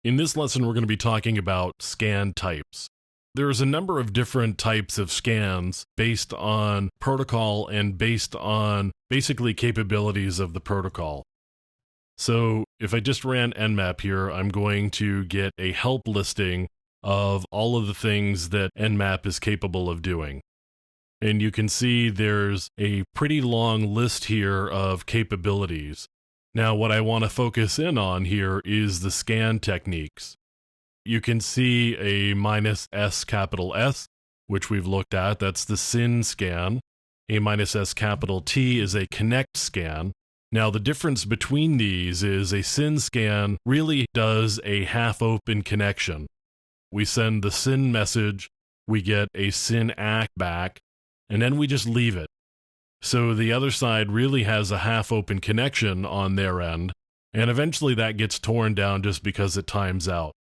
In this lesson, we're going to be talking about scan types. There's a number of different types of scans based on protocol and based on basically capabilities of the protocol. So if I just ran Nmap here, I'm going to get a help listing of all of the things that Nmap is capable of doing. And you can see there's a pretty long list here of capabilities. Now, what I want to focus in on here is the scan techniques. You can see a -S capital S, which we've looked at. That's the SYN scan. A -S capital T is a connect scan. Now, the difference between these is a SYN scan really does a half-open connection. We send the SYN message, we get a SYN ACK back, and then we just leave it. So the other side really has a half-open connection on their end, and eventually that gets torn down just because it times out.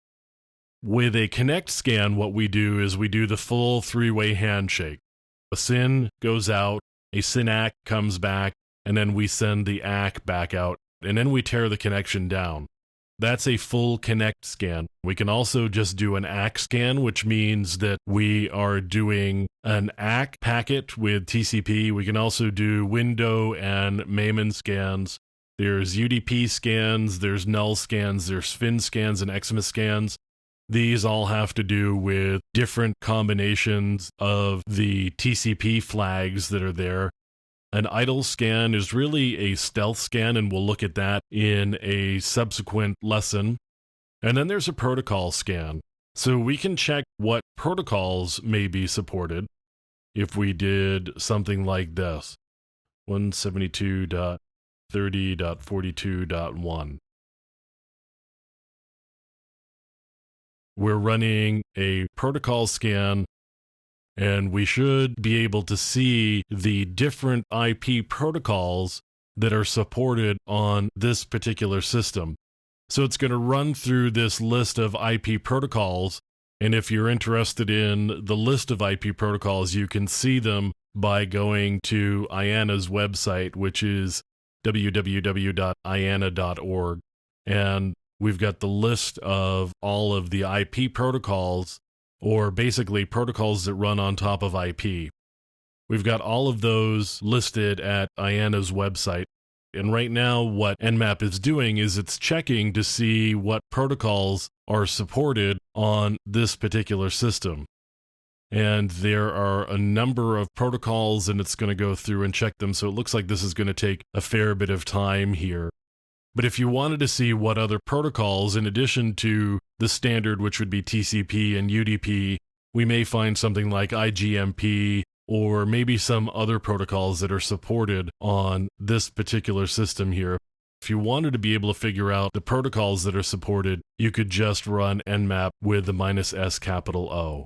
With a connect scan, what we do is we do the full three-way handshake. A SYN goes out, a SYN ACK comes back, and then we send the ACK back out, and then we tear the connection down. That's a full connect scan. We can also just do an ACK scan, which means that we are doing an ACK packet with TCP. We can also do window and Maven scans. There's UDP scans, there's null scans, there's FIN scans and EXMA scans. These all have to do with different combinations of the TCP flags that are there. An idle scan is really a stealth scan, and we'll look at that in a subsequent lesson. And then there's a protocol scan. So we can check what protocols may be supported if we did something like this. 172.30.42.1. We're running a protocol scan, and we should be able to see the different IP protocols that are supported on this particular system. So it's going to run through this list of IP protocols, and if you're interested in the list of IP protocols, you can see them by going to IANA's website, which is www.iana.org. And we've got the list of all of the IP protocols, or basically protocols that run on top of IP. We've got all of those listed at IANA's website. And right now, what Nmap is doing is it's checking to see what protocols are supported on this particular system. And there are a number of protocols, and it's going to go through and check them. So it looks like this is going to take a fair bit of time here. But if you wanted to see what other protocols, in addition to the standard, which would be TCP and UDP, we may find something like IGMP or maybe some other protocols that are supported on this particular system here. If you wanted to be able to figure out the protocols that are supported, you could just run Nmap with the -S capital O.